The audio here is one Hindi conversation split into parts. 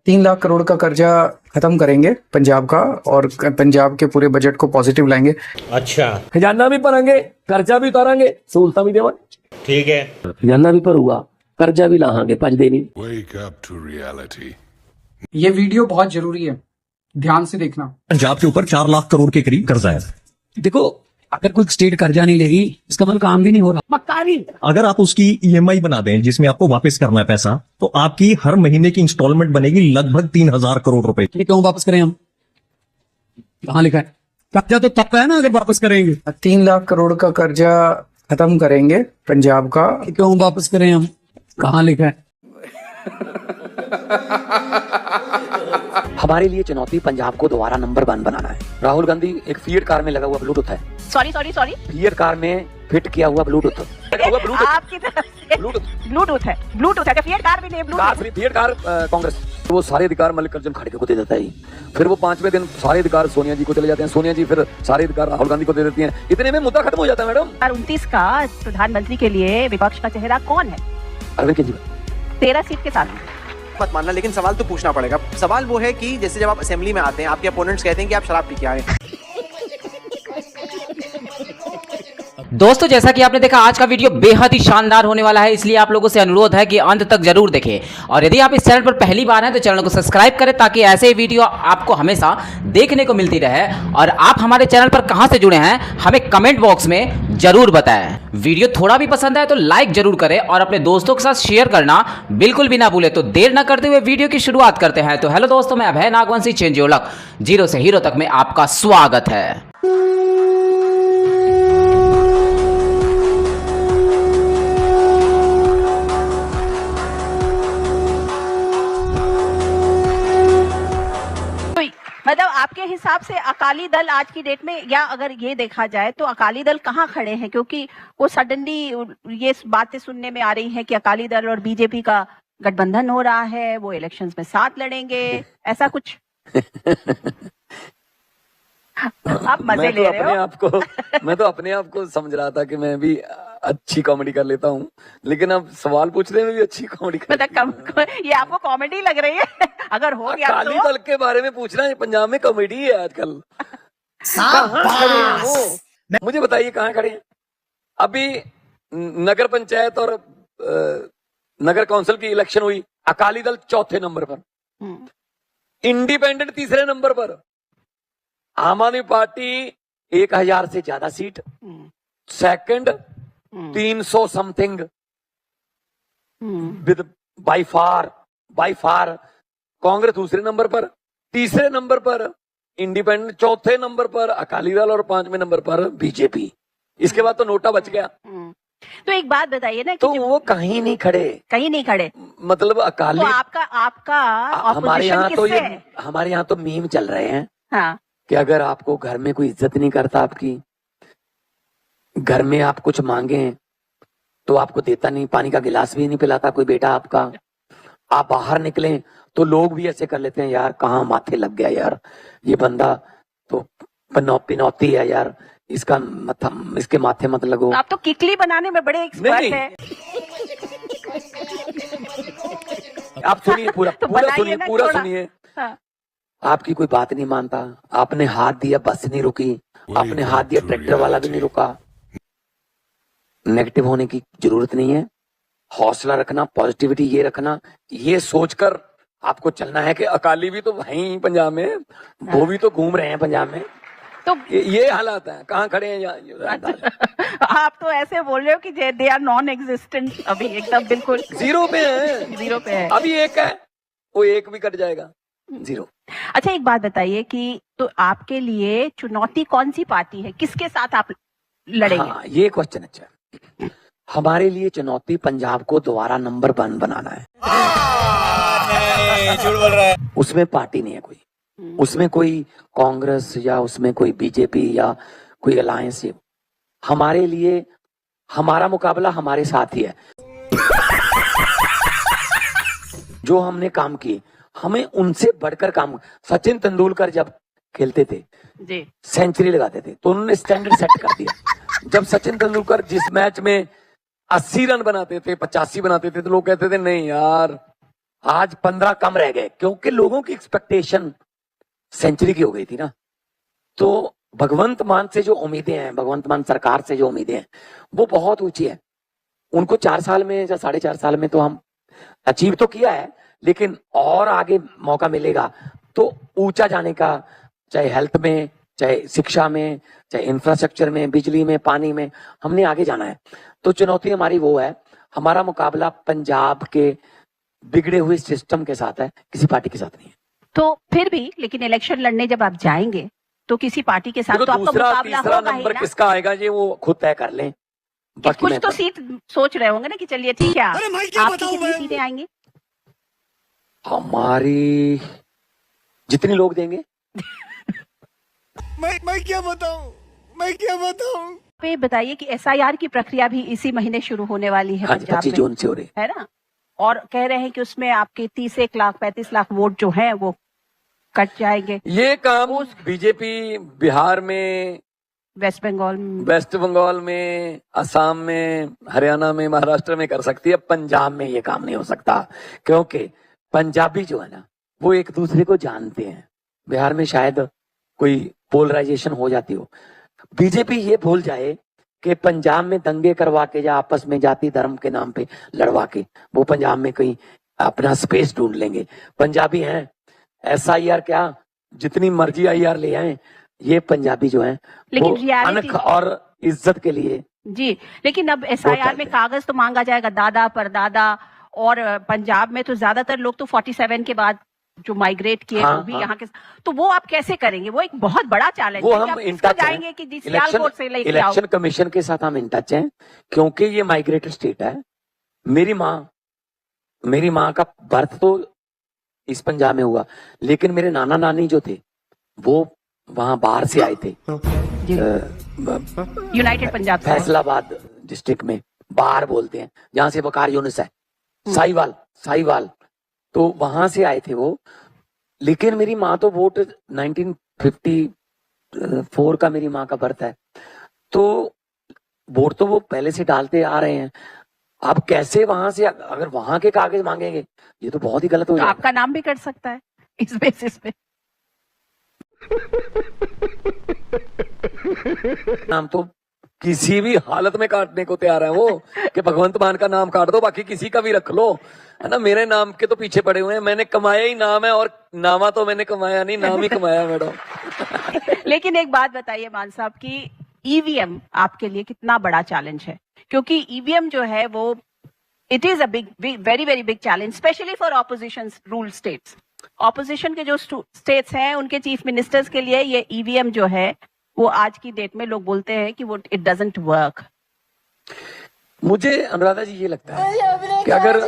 3 लाख करोड़ का कर्जा खत्म करेंगे पंजाब का, और पंजाब के पूरे बजट को पॉजिटिव लाएंगे। अच्छा, खजाना भी भरांगे, कर्जा भी उतारांगे, सहूलतां भी देवांगे। ठीक है। खजाना भी भरूगा, कर्जा भी लाहांगे, भज देनी। Wake up to reality. ये वीडियो बहुत जरूरी है, ध्यान से देखना। पंजाब के ऊपर 4 लाख करोड़ के करीब कर्जा है। देखो, अगर कोई स्टेट कर्जा नहीं लेगी, इसका मतलब काम भी नहीं हो रहा। पक्का नहीं। अगर आप उसकी ईएमआई बना दें जिसमें आपको वापस करना है पैसा, तो आपकी हर महीने की इंस्टॉलमेंट बनेगी लगभग 3,000 करोड़ रुपए की। ये क्यों वापस करें हम? कहाँ लिखा है? कर्जा तो तब है ना अगर वापस करेंगे। 3 लाख करोड़ का कर्जा खत्म करेंगे पंजाब का। ये क्यों वापस करें हम? कहाँ लिखा है? हमारे लिए चुनौती पंजाब को दोबारा नंबर 1 बनाना है। राहुल गांधी एक फिएट कार में लगा हुआ ब्लूटूथ है। सॉरी फिएट कार में फिट किया हुआ ब्लूटूथ आपकी तरफ से ब्लूटूथ है। अच्छा, फिएट कार भी नहीं, ब्लूटूथ। फिएट कार कांग्रेस, तो वो सारे अधिकार मल्लिकार्जुन खड़गे को दे देता है। फिर वो 5वें दिन सारे अधिकार सोनिया जी को चले जाते हैं। सोनिया जी फिर सारे अधिकार राहुल गांधी को दे देती हैं। इतने में मुद्दा खत्म हो जाता है। मैडम 2029 का प्रधानमंत्री के लिए विपक्ष का चेहरा कौन है? अरविंद केजरीवाल। 13 सीट के साथ। मत मानना, लेकिन सवाल तो पूछना पड़ेगा। सवाल वो है कि जैसे जब आप असेंबली में आते हैं, आपके अपोनेंट्स कहते हैं कि आप शराब पी के आए। दोस्तों, जैसा कि आपने देखा, आज का वीडियो बेहद ही शानदार होने वाला है, इसलिए आप लोगों से अनुरोध है कि अंत तक जरूर देखें। और यदि आप इस चैनल पर पहली बार हैं तो चैनल को सब्सक्राइब करें ताकि ऐसे वीडियो आपको हमेशा देखने को मिलती रहे। और आप हमारे चैनल पर कहां से जुड़े हैं हमें कमेंट बॉक्स में जरूर बताएं। वीडियो थोड़ा भी पसंद आए तो लाइक जरूर करें और अपने दोस्तों के साथ शेयर करना बिल्कुल भी ना भूलें। तो देर न करते हुए वीडियो की शुरुआत करते हैं। तो हेलो दोस्तों, मैं Abhay Nagvanshi, change your luck, zero से हीरो तक में आपका स्वागत है। मतलब आपके हिसाब से अकाली दल आज की डेट में, या अगर ये देखा जाए तो अकाली दल कहाँ खड़े हैं? क्योंकि वो सडनली ये बातें सुनने में आ रही हैं कि अकाली दल और बीजेपी का गठबंधन हो रहा है, वो इलेक्शंस में साथ लड़ेंगे, ऐसा कुछ। आप मजे ले रहे हो। मैं तो अपने आप को समझ रहा था कि मैं भी अच्छी कॉमेडी कर लेता हूँ, लेकिन अब सवाल पूछने में भी अच्छी कॉमेडी कर। मतलब ये आपको कॉमेडी लग रही है? अगर हो गया अकाली दल के बारे में पूछना है, पंजाब में कॉमेडी है आजकल। कहाँ खड़े हैं वो? मुझे बताइए कहाँ खड़े हैं? अभी नगर पंचायत और नगर काउंसिल की इलेक्शन हुई, अकाली दल 4थे नंबर पर, इंडिपेंडेंट 3रे नंबर पर, आम आदमी पार्टी 1000 से ज्यादा seat, second 300 something, with by far Congress दूसरे नंबर पर, तीसरे नंबर पर इंडिपेंडेंट, चौथे नंबर पर अकाली दल और 5वें नंबर पर बीजेपी। इसके बाद तो नोटा बच गया। तो एक बात बताइए ना कि तो वो कहीं नहीं खड़े, मतलब अकाली। तो आपका हमारे यहाँ तो मीम चल रहे हैं। हाँ। कि अगर आपको घर में कोई इज्जत नहीं करता, आपकी घर में आप कुछ मांगे तो आपको देता नहीं, पानी का गिलास भी नहीं पिलाता कोई बेटा आपका, आप बाहर निकले तो लोग भी ऐसे कर लेते हैं, यार कहाँ माथे लग गया यार, ये बंदा तो पिनौती है यार, इसके माथे मत लगो। आप तो किकली बनाने में बड़े एक्सपर्ट हैं। आप सुनिए, पूरा सुनिए। हाँ। आपकी कोई बात नहीं मानता, आपने हाथ दिया बस नहीं रुकी, आपने हाथ दिया ट्रैक्टर वाला भी नहीं रुका। नेगेटिव होने की जरूरत नहीं है, हौसला रखना, पॉजिटिविटी ये रखना, ये सोचकर आपको चलना है कि अकाली भी तो वहीं पंजाब में, वो भी तो घूम रहे हैं पंजाब में। तो ये हालात है, कहाँ खड़े हैं यहाँ। आप तो ऐसे बोल रहे हो कि दे आर नॉन एग्जिस्टेंट, अभी एकदम बिल्कुल जीरो पे है। अभी एक है, वो एक भी कट जाएगा, जीरो। अच्छा, एक बात बताइए कि तो आपके लिए चुनौती कौन सी पार्टी है, किसके साथ आप लड़ेंगे? हाँ, ये क्वेश्चन अच्छा। हमारे लिए चुनौती पंजाब को दोबारा नंबर 1 बनाना है। झूठ बोल रहा है। उसमें पार्टी नहीं है कोई, उसमें कोई कांग्रेस या उसमें कोई बीजेपी या कोई अलायंस। हमारे लिए हमारा मुकाबला हमारे साथ ही है। जो हमने काम किए, हमें उनसे बढ़कर काम। सचिन तेंदुलकर जब खेलते थे जी, सेंचुरी लगाते थे, तो उन्होंने स्टैंडर्ड सेट कर दिया। जब सचिन तेंदुलकर जिस मैच में 80 रन बनाते थे, 85 बनाते थे, तो लोग कहते थे नहीं यार आज 15 कम रह गए, क्योंकि लोगों की एक्सपेक्टेशन सेंचुरी की हो गई थी ना। तो भगवंत मान से जो उम्मीदें हैं, भगवंत मान सरकार से जो उम्मीदें हैं, वो बहुत ऊंची है। उनको 4 साल में या 4.5 साल में तो हम अचीव तो किया है, लेकिन और आगे मौका मिलेगा तो ऊंचा जाने का, चाहे हेल्थ में, चाहे शिक्षा में, चाहे इंफ्रास्ट्रक्चर में, बिजली में, पानी में, हमने आगे जाना है। तो चुनौती हमारी वो है, हमारा मुकाबला पंजाब के बिगड़े हुए सिस्टम के साथ है, किसी पार्टी के साथ नहीं है। तो फिर भी लेकिन इलेक्शन लड़ने जब आप जाएंगे तो किसी पार्टी के साथ देखो, तो आपका दूसरा मुकाबला तीसरा होगा ही नंबर ना। किसका आएगा ये वो खुद तय कर लें। बाकी कुछ मैं तो सीट सोच रहे होंगे ना कि चलिए ठीक है, आपकी कितनी सीटें आएंगी? हमारी जितनी लोग देंगे। मैं क्या बताऊं? आप ये बताइए कि एसआईआर की प्रक्रिया भी इसी महीने शुरू होने वाली है हाँ जी, पंजाब 25 में, जून से हो रही है। है ना? और कह रहे हैं कि उसमें आपके 31 लाख 35 लाख वोट जो है वो कट जाएंगे। ये काम बीजेपी बिहार में, वेस्ट बंगाल में, वेस्ट बंगाल में, असम में, हरियाणा में, महाराष्ट्र में कर सकती है। पंजाब में ये काम नहीं हो सकता, क्योंकि पंजाबी जो है ना वो एक दूसरे को जानते हैं। बिहार में शायद कोई पोलराइजेशन हो जाती हो। बीजेपी ये भूल जाए कि पंजाब में दंगे करवा के या आपस में जाति धर्म के नाम पे लड़वा के वो पंजाब में कहीं अपना स्पेस ढूंढ लेंगे। पंजाबी हैं, एसआईआर क्या, जितनी मर्जी आईआर ले आए, ये पंजाबी जो है लेकिन वो reality- अनख और इज्जत के लिए। जी, लेकिन अब एसआईआर में कागज तो मांगा जाएगा दादा परदादा, और पंजाब में तो ज्यादातर लोग तो 47 के बाद जो माइग्रेट किए हाँ, वो भी हाँ। यहाँ के, तो वो आप कैसे करेंगे? वो एक बहुत बड़ा चैलेंज वो है कि हम आप इन किसको टच हैं। जाएंगे कि जी सियालकोट से लेके आओ। इलेक्शन कमीशन के साथ हम इन टच हैं, क्योंकि ये माइग्रेटेड स्टेट है। मेरी माँ का बर्थ तो इस पंजाब में हुआ, लेकिन मेरे नाना नानी जो थे वो वहां बाहर से आए थे। यूनाइटेड पंजाब से। फैसलाबाद डिस्ट्रिक्ट में बाहर बोलते हैं, जहां से वकार यूनिस है, साहिवाल, तो वहां से आए थे वो। लेकिन मेरी माँ तो वोट 1954 का मेरी माँ का बर्थ है, तो वोट तो वो पहले से डालते आ रहे हैं। अब कैसे वहां से अगर वहां के कागज मांगेंगे, ये तो बहुत ही गलत हो तो जाएगा। आपका नाम भी कट सकता है इस बेसिस पे। नाम तो किसी भी हालत में काटने को तैयार है वो, कि भगवंत मान का नाम काट दो, बाकी किसी का भी रख लो, है ना। मेरे नाम के तो पीछे पड़े हुए हैं, मैंने कमाया ही नाम है, और नामा तो मैंने कमाया नहीं, नाम ही कमाया मैडम। लेकिन एक बात बताइए मान साहब कि ईवीएम आपके लिए कितना बड़ा चैलेंज है? क्योंकि ईवीएम जो है वो it is a big very very big challenge, specially for opposition rule states. Opposition के जो स्टेट्स हैं उनके चीफ मिनिस्टर्स के लिए ये ईवीएम जो है वो आज की डेट में लोग बोलते हैं कि वो इट डजंट वर्क। मुझे अनुराधा जी ये लगता है कि अगर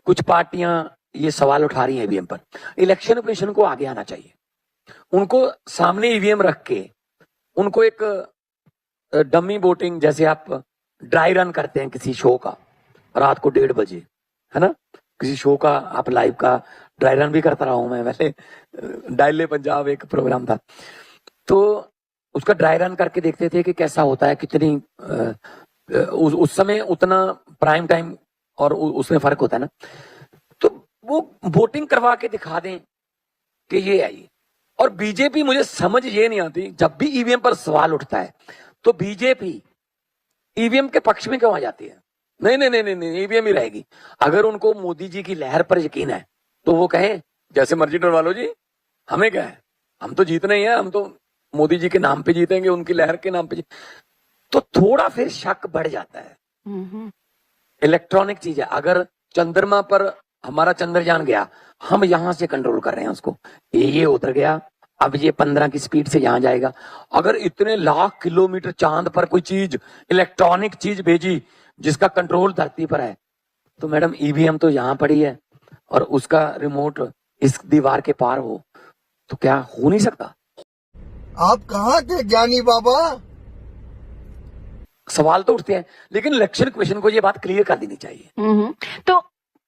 कुछ पार्टियां ये सवाल उठा रही हैं ईवीएम पर, इलेक्शन कमीशन को आगे आना चाहिए। उनको सामने ईवीएम रख के उनको एक डमी वोटिंग, जैसे आप ड्राई रन करते हैं किसी शो का रात को 1:30 बजे, है ना, किसी शो का आप लाइव का ड्राई रन भी करता रहा हूं मैं, वैसे डायले पंजाब एक प्रोग्राम था, तो उसका ड्राई रन करके देखते थे कि कैसा होता है, कितनी उस समय उतना प्राइम टाइम और उसमें फर्क होता है ना। तो वो वोटिंग करवा के दिखा दें कि ये है ये। और बीजेपी, मुझे समझ ये नहीं आती, जब भी ईवीएम पर सवाल उठता है तो बीजेपी ईवीएम के पक्ष में क्यों आ जाती है? नहीं, ईवीएम ही रहेगी। अगर उनको मोदी जी की लहर पर यकीन है तो वो कहें जैसे मर्जी डरवा लो जी, हमें क्या है, हम तो जीतना ही है, हम तो मोदी जी के नाम पे जीतेंगे, उनकी लहर के नाम पे तो थोड़ा फिर शक बढ़ जाता है। इलेक्ट्रॉनिक चीज है, अगर चंद्रमा पर हमारा चंद्रयान गया, हम यहां से कंट्रोल कर रहे हैं उसको, ये उतर गया, अब ये 15 की स्पीड से यहां जाएगा। अगर इतने लाख किलोमीटर चांद पर कोई चीज, इलेक्ट्रॉनिक चीज भेजी जिसका कंट्रोल धरती पर है, तो मैडम ईवीएम तो यहां पड़ी है और उसका रिमोट इस दीवार के पार हो, तो क्या हो नहीं सकता? आप कहाँ थे ज्ञानी बाबा? सवाल तो उठते हैं, लेकिन इलेक्शन कमीशन को ये बात क्लियर कर देनी चाहिए। तो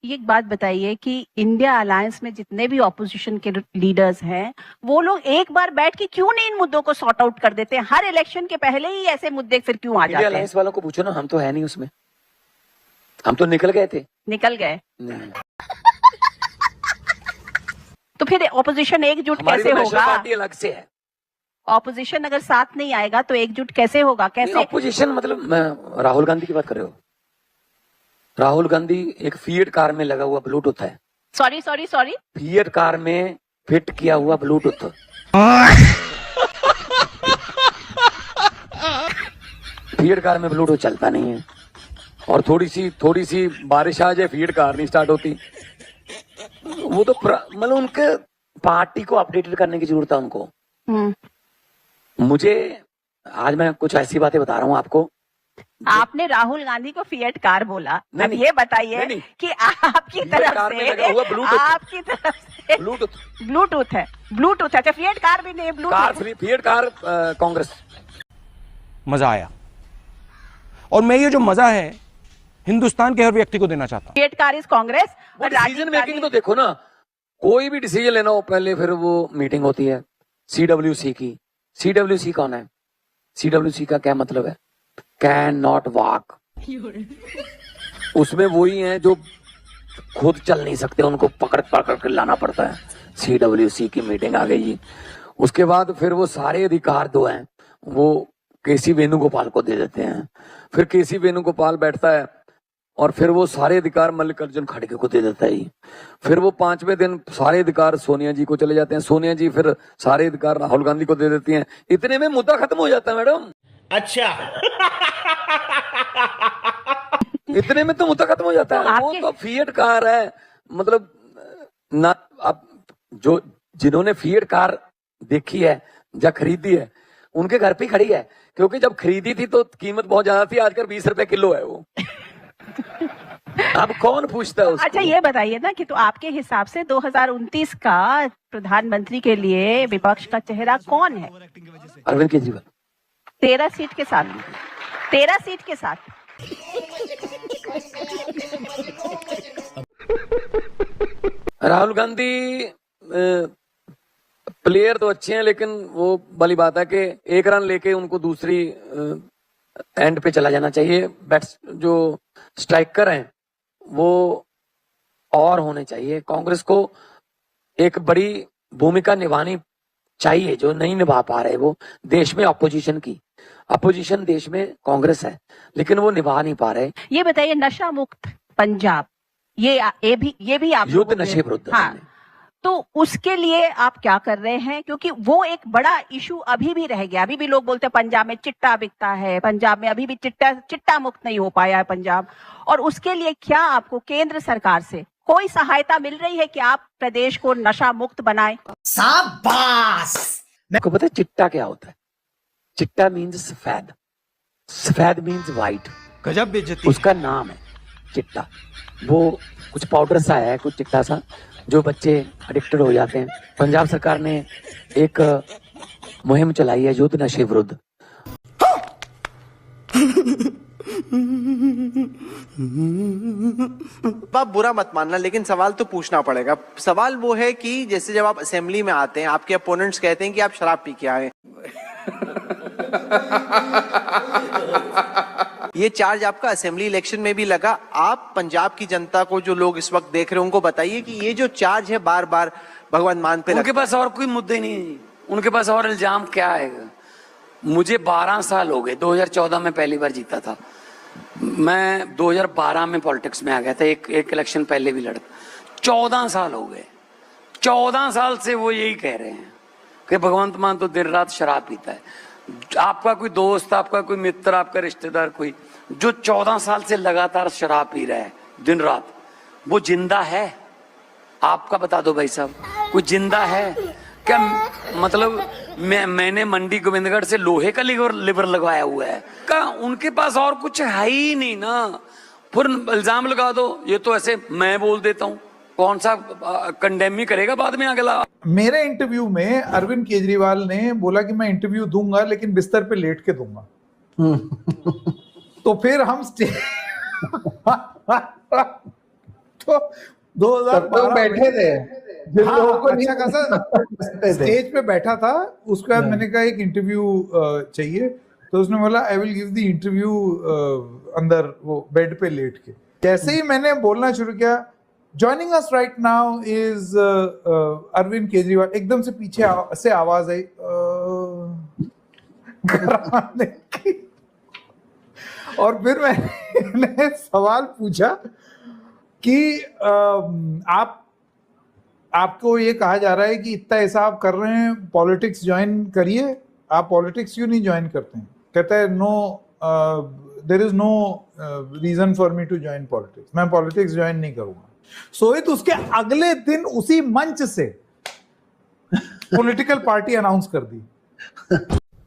ये एक बात बताइए कि इंडिया अलायंस में जितने भी ऑपोजिशन के लीडर्स हैं, वो लोग एक बार बैठ के क्यों नहीं इन मुद्दों को सॉर्ट आउट कर देते हैं? हर इलेक्शन के पहले ही ऐसे मुद्दे फिर क्यों आ इंडिया जाते हैं? अलायंस वालों को पूछो ना, हम तो है नहीं उसमें, हम तो निकल गए थे। निकल गए। नहीं। फिर ऑपोजिशन एकजुट हमारी कैसे तो नेशनल होगा? पार्टी अलग से है। ऑपोजिशन अगर साथ नहीं आएगा तो एकजुट कैसे होगा? कैसे? ऑपोजिशन मतलब राहुल गांधी की बात कर रहे हो? राहुल गांधी एक फिएट कार में लगा हुआ ब्लूटूथ है। Sorry sorry sorry, fiat car में फिट किया हुआ ब्लूटूथ। फिएट कार में ब्लूटूथ चलता नहीं है, और थोड़ी सी बारिश आ जाए फिएट कार नहीं स्टार्ट होती। वो तो मतलब उनके पार्टी को अपडेटेड करने की जरूरत है उनको। मुझे आज मैं कुछ ऐसी बातें बता रहा हूँ आपको। आपने राहुल गांधी को फिएट कार बोला, अब ये बताइए कि आपकी तरफ कार में से लगा हुआ ब्लूटूथ। आपकी तरफ से ब्लूटूथ है, ब्लूटूथ। अच्छा, फिएट कार भी नहीं, ब्लूटूथ। Fiat car Congress. मजा आया, और मैं ये जो मजा है हिंदुस्तान के हर व्यक्ति को देना चाहता हूं। Fiat car is Congress. Decision making तो देखो ना, कोई भी डिसीजन लेना हो पहले फिर वो मीटिंग होती है CWC की। CWC कौन है? CWC का क्या मतलब है? Can not walk. उसमें वही है जो खुद चल नहीं सकते, उनको पकड़ पकड़ कर लाना पड़ता है। CWC की मीटिंग आ गई जी। उसके बाद फिर वो सारे अधिकार दो हैं वो केसी वेणुगोपाल को दे देते हैं। फिर केसी वेणुगोपाल बैठता है और फिर वो सारे अधिकार मल्लिकार्जुन खड़गे को दे देता है। फिर वो 5वें दिन सारे अधिकार सोनिया जी को चले जाते हैं। सोनिया जी फिर सारे अधिकार राहुल गांधी को दे देती हैं। इतने में मुद्दा खत्म हो जाता है मैडम। अच्छा। इतने में तो मुद्दा खत्म हो जाता है। वो तो फिएट कार है, मतलब ना। अब जो जिन्होंने फिएट कार देखी है या खरीदी है उनके घर पे खड़ी है, क्योंकि जब खरीदी थी तो कीमत बहुत ज्यादा थी, आजकल 20 रुपए किलो है वो। अब कौन पूछता है उसको? अच्छा, ये बताइए ना कि तो आपके हिसाब से 2029 का प्रधानमंत्री के लिए विपक्ष का चेहरा कौन है? अरविंद केजरीवाल। 13 सीट के साथ। 13 सीट के साथ। राहुल गांधी प्लेयर तो अच्छे हैं, लेकिन वो वाली बात है कि एक रन लेके उनको दूसरी एंड पे चला जाना चाहिए। बैट्स जो स्ट्राइकर हैं वो और होने चाहिए। कांग्रेस को एक बड़ी भूमिका निभानी चाहिए जो नहीं निभा पा रहे वो देश में अपोजिशन की। अपोजिशन देश में कांग्रेस है, लेकिन वो निभा नहीं पा रहे। ये बताइए, नशा मुक्त पंजाब, ये भी आप युद्ध नशे विरुद्ध। हाँ, तो उसके लिए आप क्या कर रहे हैं? क्योंकि वो एक बड़ा इशू अभी भी रह गया। अभी भी लोग बोलते हैं पंजाब में चिट्टा बिकता है, पंजाब में अभी भी चिट्टा मुक्त नहीं हो पाया है पंजाब। और उसके लिए क्या आपको केंद्र सरकार से कोई सहायता मिल रही है कि आप प्रदेश को नशा मुक्त बनाएं? शाबाश। आपको पता है चिट्टा क्या होता है? चिट्टा मीन्स सफेद, सफेद मीन्स व्हाइट। गजब बेइज्जती। उसका नाम है चिट्टा। वो कुछ पाउडर सा है, कुछ चिट्टा सा, जो बच्चे एडिक्टेड हो जाते हैं। पंजाब सरकार ने एक मुहिम चलाई है युद्ध नशे विरुद्ध। आप बुरा मत मानना, लेकिन सवाल तो पूछना पड़ेगा। सवाल वो है कि जैसे जब आप असेंबली में आते हैं, आपके अपोनेंट्स कहते हैं कि आप शराब पी के आए। ये चार्ज आपका असेंबली इलेक्शन में भी लगा। आप पंजाब की जनता को, जो लोग इस वक्त देख रहे हैं, उनको बताइए कि ये जो चार्ज है बार बार भगवंत मान पे उनके पास और कोई मुद्दे नहीं है। उनके पास और इल्जाम क्या है? मुझे 12 साल हो गए, 2014 में पहली बार जीता था मैं। 2012 में पॉलिटिक्स में आ गया था, एक इलेक्शन पहले भी लड़ा। 14 साल हो गए। 14 साल से वो यही कह रहे हैं कि भगवंत मान तो दिन रात शराब पीता है। आपका कोई दोस्त, आपका कोई मित्र, आपका रिश्तेदार कोई जो 14 साल से लगातार शराब पी रहा है दिन रात, वो जिंदा है? आपका बता दो भाई साहब, कोई जिंदा है क्या? मतलब मैंने मंडी गोविंदगढ़ से लोहे का लिवर लगवाया हुआ है क्या? उनके पास और कुछ है ही नहीं ना। फिर इल्जाम लगा दो। ये तो ऐसे मैं बोल देता हूँ, कौन सा कंडेम ही करेगा बाद में अगला। मेरे इंटरव्यू में अरविंद केजरीवाल ने बोला कि मैं इंटरव्यू दूंगा लेकिन बिस्तर पे लेट के दूंगा। तो फिर हम तो 2012 बैठे थे जिन लोगों को अच्छा खासा स्टेज पे बैठा था। उसके बाद मैंने कहा एक इंटरव्यू चाहिए, तो उसने बोला I will give the interview अंदर वो बेड पे लेट के। जैसे ही मैंने बोलना शुरू किया, Joining us right now is Arvind Kejriwal. एकदम से पीछे से आवाज आई कराने की, और फिर मैंने सवाल पूछा कि आपको ये कहा जा रहा है कि इतना ऐसा आप कर रहे हैं, पॉलिटिक्स ज्वाइन करिए, आप पॉलिटिक्स क्यों नहीं ज्वाइन करते हैं? कहता है no, there is no reason for me to join politics, मैं पॉलिटिक्स ज्वाइन नहीं करूंगा। सोहित उसके अगले दिन उसी मंच से पॉलिटिकल पार्टी अनाउंस कर दी।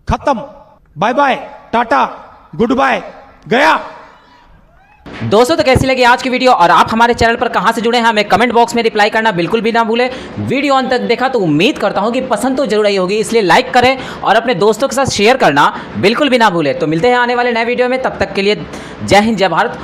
खत्म, bye bye, ta-ta, goodbye, गया। दोस्तों तो कैसी लगी आज की वीडियो, और आप हमारे चैनल पर कहां से जुड़े हैं हमें कमेंट बॉक्स में रिप्लाई करना बिल्कुल भी ना भूलें। वीडियो अंत तक देखा तो उम्मीद करता हूं कि पसंद तो जरूर आई होगी, इसलिए लाइक करें और अपने दोस्तों के साथ शेयर करना बिल्कुल भी ना भूलें। तो मिलते हैं आने वाले नए वीडियो में, तब तक के लिए जय हिंद, जय भारत।